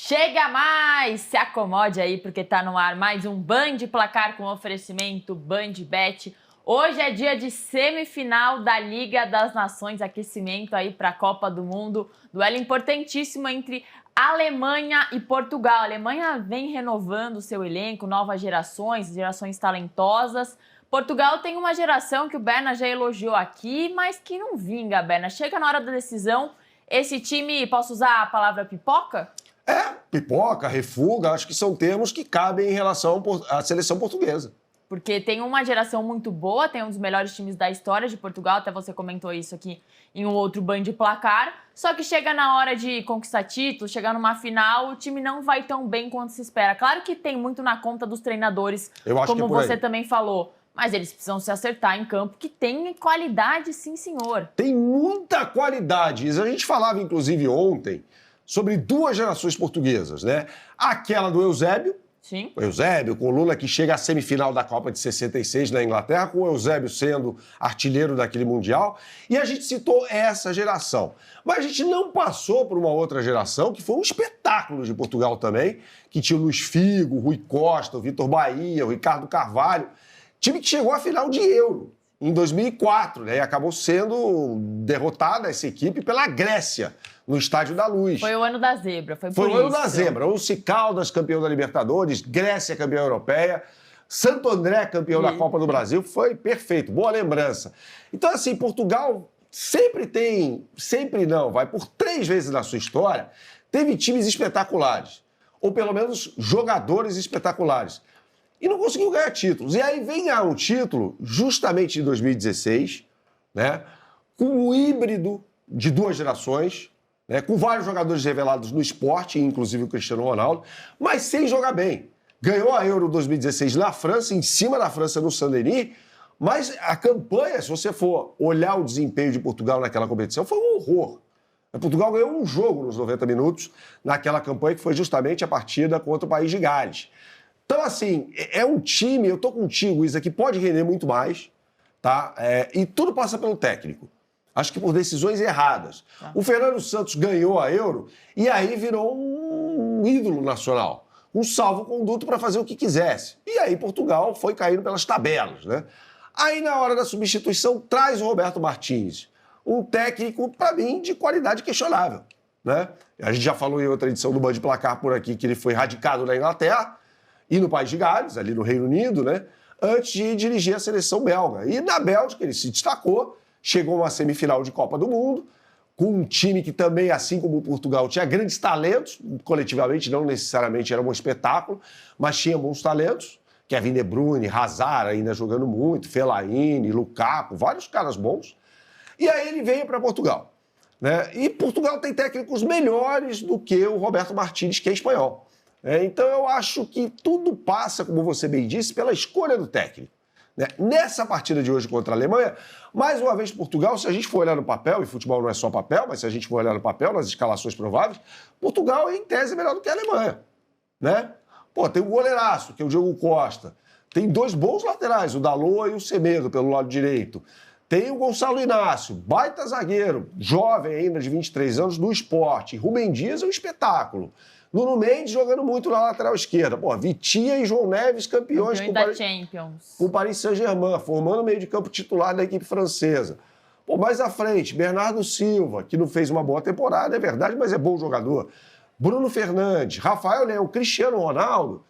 Chega mais! Se acomode aí, porque tá no ar mais um Band Placar com oferecimento BandBet. Hoje é dia de semifinal da Liga das Nações, aquecimento aí para a Copa do Mundo. Duelo importantíssimo entre Alemanha e Portugal. A Alemanha vem renovando seu elenco, novas gerações talentosas. Portugal tem uma geração que o Berna já elogiou aqui, mas que não vinga, Berna. Chega na hora da decisão, esse time, posso usar a palavra pipoca? Pipoca, refuga, acho que são termos que cabem em relação à seleção portuguesa. Porque tem uma geração muito boa, tem um dos melhores times da história de Portugal, até você comentou isso aqui em um outro Band Placar, só que chega na hora de conquistar título, chegar numa final, o time não vai tão bem quanto se espera. Claro que tem muito na conta dos treinadores, como você também falou, mas eles precisam se acertar em campo, que tem qualidade, sim, senhor. Tem muita qualidade. A gente falava, inclusive, ontem, sobre duas gerações portuguesas, né? Aquela do Eusébio, sim. O Eusébio, com o Lula, que chega à semifinal da Copa de 66 na Inglaterra, com o Eusébio sendo artilheiro daquele Mundial. E a gente citou essa geração. Mas a gente não passou por uma outra geração, que foi um espetáculo de Portugal também, que tinha o Luís Figo, o Rui Costa, o Vitor Bahia, o Ricardo Carvalho. Time que chegou à final de Euro em 2004, né? E acabou sendo derrotada essa equipe pela Grécia, no Estádio da Luz. Foi o ano da zebra, foi o ano da zebra. O Caldas, campeão da Libertadores, Grécia, campeã europeia, Santo André, campeão da Copa do Brasil. Foi perfeito, boa lembrança. Então, assim, Portugal vai por 3 vezes na sua história, teve times espetaculares, ou pelo menos jogadores espetaculares, e não conseguiu ganhar títulos. E aí vem ganhar um título, justamente em 2016, né, com um híbrido de 2 gerações, né, com vários jogadores revelados no esporte, inclusive o Cristiano Ronaldo, mas sem jogar bem. Ganhou a Euro 2016 na França, em cima da França no Saint-Denis, mas a campanha, se você for olhar o desempenho de Portugal naquela competição, foi um horror. Portugal ganhou um jogo nos 90 minutos naquela campanha, que foi justamente a partida contra o País de Gales. Então, assim, é um time, eu tô contigo, Isa, que pode render muito mais, tá? E tudo passa pelo técnico. Acho que por decisões erradas. O Fernando Santos ganhou a Euro e aí virou um ídolo nacional. Um salvo-conduto para fazer o que quisesse. E aí Portugal foi caindo pelas tabelas, né? Aí, na hora da substituição, traz o Roberto Martins. Um técnico, para mim, de qualidade questionável, né? A gente já falou em outra edição do Band Placar por aqui que ele foi radicado na Inglaterra e no País de Gales, ali no Reino Unido, né? Antes de dirigir a seleção belga. E na Bélgica ele se destacou, chegou a uma semifinal de Copa do Mundo, com um time que também, assim como o Portugal, tinha grandes talentos, coletivamente não necessariamente era um espetáculo, mas tinha bons talentos. Kevin De Bruyne, Hazard ainda jogando muito, Fellaini, Lukaku, vários caras bons. E aí ele veio para Portugal, né? E Portugal tem técnicos melhores do que o Roberto Martins, que é espanhol. Então eu acho que tudo passa, como você bem disse, pela escolha do técnico. Nessa partida de hoje contra a Alemanha, mais uma vez Portugal, se a gente for olhar no papel, e futebol não é só papel, mas se a gente for olhar no papel, nas escalações prováveis, Portugal em tese é melhor do que a Alemanha, né? Tem um goleiraço, que é o Diogo Costa, tem 2 bons laterais, o Dalot e o Semedo pelo lado direito, tem o Gonçalo Inácio, baita zagueiro, jovem ainda, de 23 anos, do esporte, Rubem Dias é um espetáculo. Nuno Mendes jogando muito na lateral esquerda. Vitinha e João Neves campeões da Champions. Com o Paris Saint-Germain, formando o meio de campo titular da equipe francesa. Mais à frente, Bernardo Silva, que não fez uma boa temporada, é verdade, mas é bom jogador. Bruno Fernandes, Rafael Leão, Cristiano Ronaldo.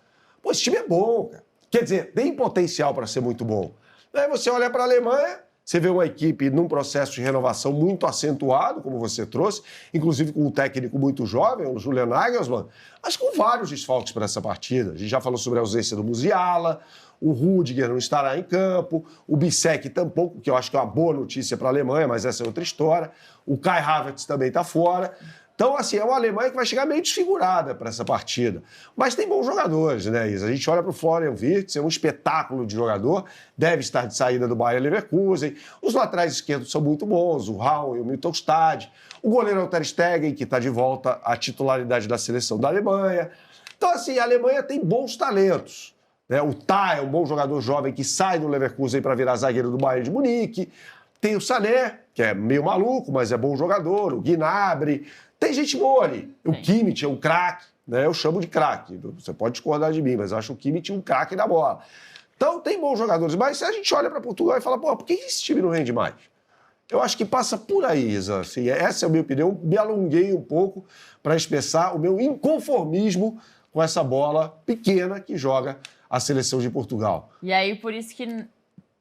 Esse time é bom, cara. Quer dizer, tem potencial para ser muito bom. Aí você olha para a Alemanha, você vê uma equipe num processo de renovação muito acentuado, como você trouxe, inclusive com um técnico muito jovem, o Julian Nagelsmann, mas com vários desfalques para essa partida. A gente já falou sobre a ausência do Musiala, o Rudiger não estará em campo, o Bissek tampouco, que eu acho que é uma boa notícia para a Alemanha, mas essa é outra história. O Kai Havertz também está fora. Então, assim, é uma Alemanha que vai chegar meio desfigurada para essa partida. Mas tem bons jogadores, né, Isa? A gente olha para o Florian Wirtz, é um espetáculo de jogador, deve estar de saída do Bayer Leverkusen. Os laterais esquerdos são muito bons, o Raul e o Mittelstadt. O goleiro é o Ter Stegen, que está de volta à titularidade da seleção da Alemanha. Então, assim, a Alemanha tem bons talentos, né? O Tah é um bom jogador jovem que sai do Leverkusen para virar zagueiro do Bayern de Munique. Tem o Sané, que é meio maluco, mas é bom jogador. O Gnabry. Tem gente boa ali. O Kimmich é um craque, né? Eu chamo de craque. Você pode discordar de mim, mas eu acho que o Kimmich um craque da bola. Então, tem bons jogadores, mas se a gente olha para Portugal e fala, pô, por que esse time não rende mais? Eu acho que passa por aí, Isa. Assim, essa é a minha opinião. Me alonguei um pouco para expressar o meu inconformismo com essa bola pequena que joga a seleção de Portugal. E aí, por isso que,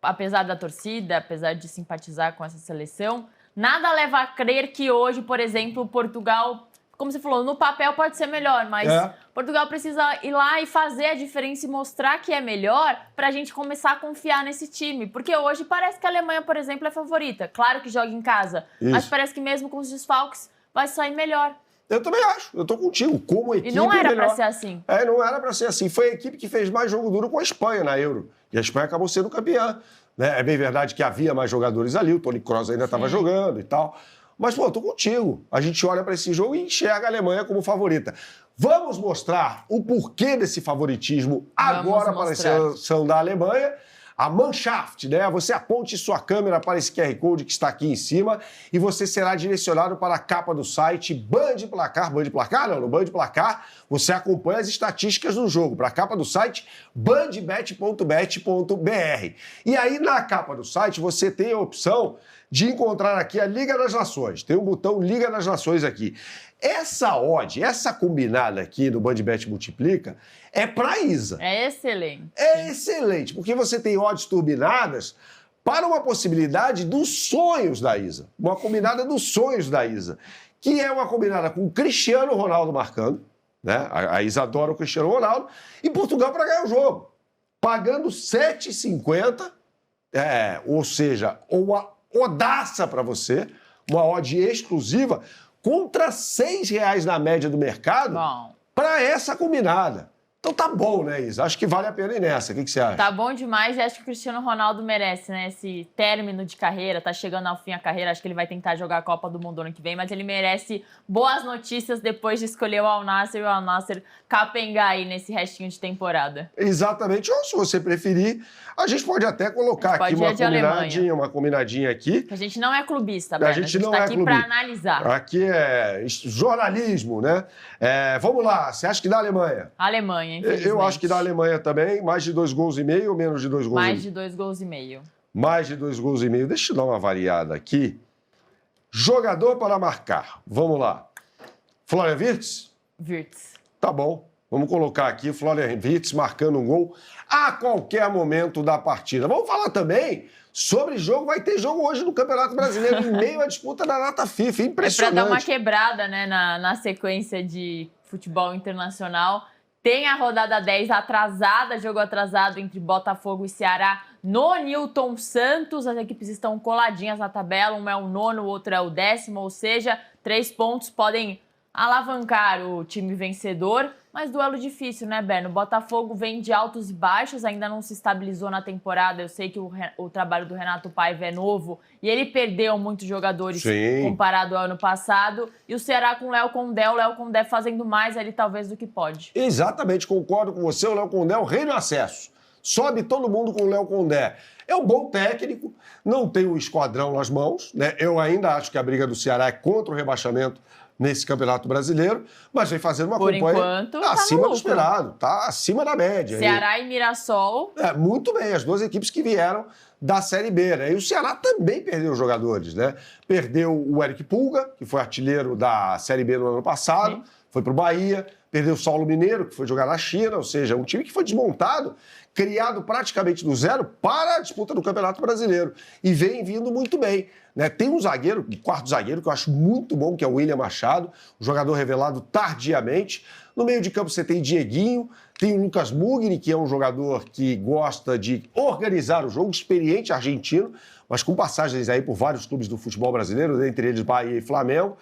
apesar da torcida, apesar de simpatizar com essa seleção, nada leva a crer que hoje, por exemplo, Portugal, como você falou, no papel pode ser melhor, mas Portugal precisa ir lá e fazer a diferença e mostrar que é melhor para a gente começar a confiar nesse time. Porque hoje parece que a Alemanha, por exemplo, é favorita. Claro que joga em casa, mas parece que mesmo com os desfalques vai sair melhor. Eu também acho, eu tô contigo. Como equipe, e não era melhor. Pra ser assim. Não era pra ser assim. Foi a equipe que fez mais jogo duro com a Espanha na Euro. E a Espanha acabou sendo campeã. Né? É bem verdade que havia mais jogadores ali, o Toni Kroos ainda estava jogando e tal. Mas, pô, eu tô contigo. A gente olha para esse jogo e enxerga a Alemanha como favorita. Vamos mostrar o porquê desse favoritismo agora para a seleção da Alemanha. A Mannschaft, né? Você aponte sua câmera para esse QR Code que está aqui em cima e você será direcionado para a capa do site Band Placar. Band Placar? Não, no Band Placar você acompanha as estatísticas do jogo, para a capa do site bandbet.bet.br. E aí na capa do site você tem a opção de encontrar aqui a Liga das Nações. Tem um botão Liga das Nações aqui. Essa odd, essa combinada aqui no BandBet Multiplica é para Isa. É excelente. É excelente, porque você tem odds turbinadas para uma possibilidade dos sonhos da Isa. Uma combinada dos sonhos da Isa, que é uma combinada com o Cristiano Ronaldo marcando, né? A Isa adora o Cristiano Ronaldo, e Portugal para ganhar o jogo. Pagando 7,50, ou seja, uma odaça para você, uma odd exclusiva, contra R$6 na média do mercado para essa combinada. Então tá bom, né, Isa? Acho que vale a pena ir nessa. O que você acha? Tá bom demais e acho que o Cristiano Ronaldo merece, né? Esse término de carreira, tá chegando ao fim a carreira, acho que ele vai tentar jogar a Copa do Mundo ano que vem, mas ele merece boas notícias depois de escolher o Al Nassr e o Al Nassr capengar aí nesse restinho de temporada. Exatamente. Ou se você preferir, a gente pode até colocar aqui uma combinadinha aqui. A gente não é clubista, Breno. A gente não tá é aqui clubista. para analisar. Aqui é jornalismo, né? Vamos lá. Você acha que dá Alemanha? Alemanha, infelizmente. Eu acho que dá Alemanha também. Mais de 2,5 gols ou menos de 2 gols? Mais de 2,5 gols. Mais de 2,5 gols. Deixa eu dar uma variada aqui. Jogador para marcar. Vamos lá. Florian Wirtz? Wirtz. Tá bom. Vamos colocar aqui Florian Wirtz marcando um gol a qualquer momento da partida. Vamos falar também sobre jogo. Vai ter jogo hoje no Campeonato Brasileiro, em meio à disputa da data FIFA. Impressionante. É para dar uma quebrada, né, na sequência de futebol internacional. Tem a rodada 10 atrasada, jogo atrasado entre Botafogo e Ceará no Newton Santos. As equipes estão coladinhas na tabela, um é o 9º, o outro é o 10º, ou seja, 3 pontos podem alavancar o time vencedor. Mas duelo difícil, né, Berno? O Botafogo vem de altos e baixos, ainda não se estabilizou na temporada. Eu sei que o trabalho do Renato Paiva é novo e ele perdeu muitos jogadores comparado ao ano passado. E o Ceará com o Léo Condé fazendo mais ali talvez do que pode. Exatamente, concordo com você. O Léo Condé é o rei do acesso. Sobe todo mundo com o Léo Condé. É um bom técnico, não tem um esquadrão nas mãos, né? Eu ainda acho que a briga do Ceará é contra o rebaixamento nesse Campeonato Brasileiro, mas vem fazendo uma campanha acima do esperado, tá acima da média. Ceará e Mirassol. Muito bem, as duas equipes que vieram da Série B, né? E o Ceará também perdeu jogadores, né? Perdeu o Eric Pulga, que foi artilheiro da Série B no ano passado, foi pro Bahia, perdeu o Saulo Mineiro, que foi jogar na China, ou seja, um time que foi desmontado, criado praticamente do zero para a disputa do Campeonato Brasileiro. E vem vindo muito bem, né? Tem um zagueiro, um quarto zagueiro, que eu acho muito bom, que é o William Machado, um jogador revelado tardiamente. No meio de campo você tem Dieguinho, tem o Lucas Mugni, que é um jogador que gosta de organizar o jogo, experiente argentino, mas com passagens aí por vários clubes do futebol brasileiro, entre eles Bahia e Flamengo.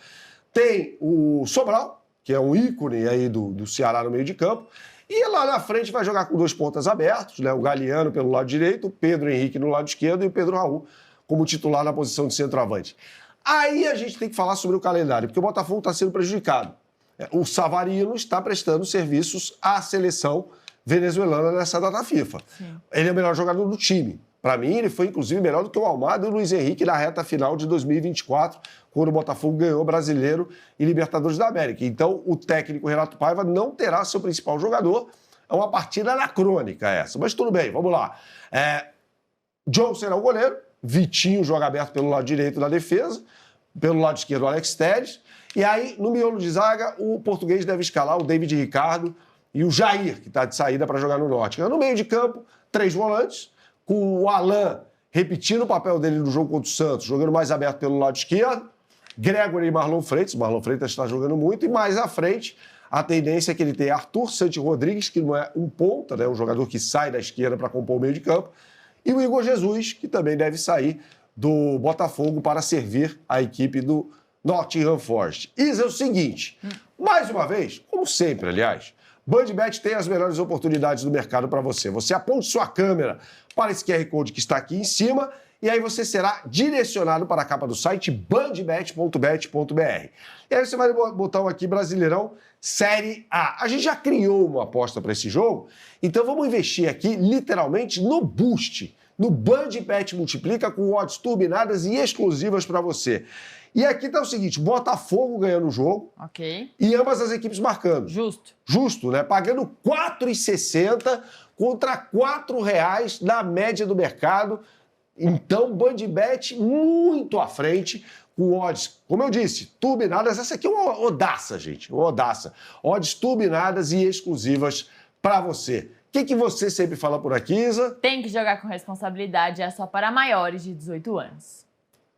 Tem o Sobral, que é um ícone aí do Ceará no meio de campo. E lá na frente vai jogar com 2 pontas abertos, né? O Galeano pelo lado direito, o Pedro Henrique no lado esquerdo e o Pedro Raul como titular na posição de centroavante. Aí a gente tem que falar sobre o calendário, porque o Botafogo está sendo prejudicado. O Savarino está prestando serviços à seleção venezuelana nessa data FIFA. Sim. Ele é o melhor jogador do time. Para mim, ele foi, inclusive, melhor do que o Almada e o Luiz Henrique na reta final de 2024, quando o Botafogo ganhou Brasileiro e Libertadores da América. Então, o técnico Renato Paiva não terá seu principal jogador. É uma partida anacrônica essa. Mas tudo bem, vamos lá. John será o goleiro, Vitinho joga aberto pelo lado direito da defesa, pelo lado esquerdo o Alex Telles. E aí, no miolo de zaga, o português deve escalar o David Ricardo e o Jair, que está de saída para jogar no Norte. No meio de campo, 3 volantes, com o Alan repetindo o papel dele no jogo contra o Santos, jogando mais aberto pelo lado esquerdo, Gregory e Marlon Freitas. Marlon Freitas está jogando muito, e mais à frente, a tendência é que ele tenha Arthur Santi Rodrigues, que não é um ponta, né, um jogador que sai da esquerda para compor o meio de campo, e o Igor Jesus, que também deve sair do Botafogo para servir a equipe do Nottingham Forest. Isa, é o seguinte, mais uma vez, como sempre, aliás, BandBet tem as melhores oportunidades do mercado para você. Você aponte sua câmera para esse QR Code que está aqui em cima e aí você será direcionado para a capa do site bandbet.bet.br. E aí você vai botar aqui Brasileirão Série A. A gente já criou uma aposta para esse jogo, então vamos investir aqui literalmente no boost, no BandBet Multiplica com odds turbinadas e exclusivas para você. E aqui tá o seguinte, Botafogo ganhando o jogo. Ok. E ambas as equipes marcando. Justo. Justo, né? Pagando R$ 4,60 contra R$ 4,00 na média do mercado. Então, BandBet muito à frente, com odds, como eu disse, turbinadas. Essa aqui é uma odaça, gente, uma odaça. Odds turbinadas e exclusivas para você. O que você sempre fala por aqui, Isa? Tem que jogar com responsabilidade, é só para maiores de 18 anos.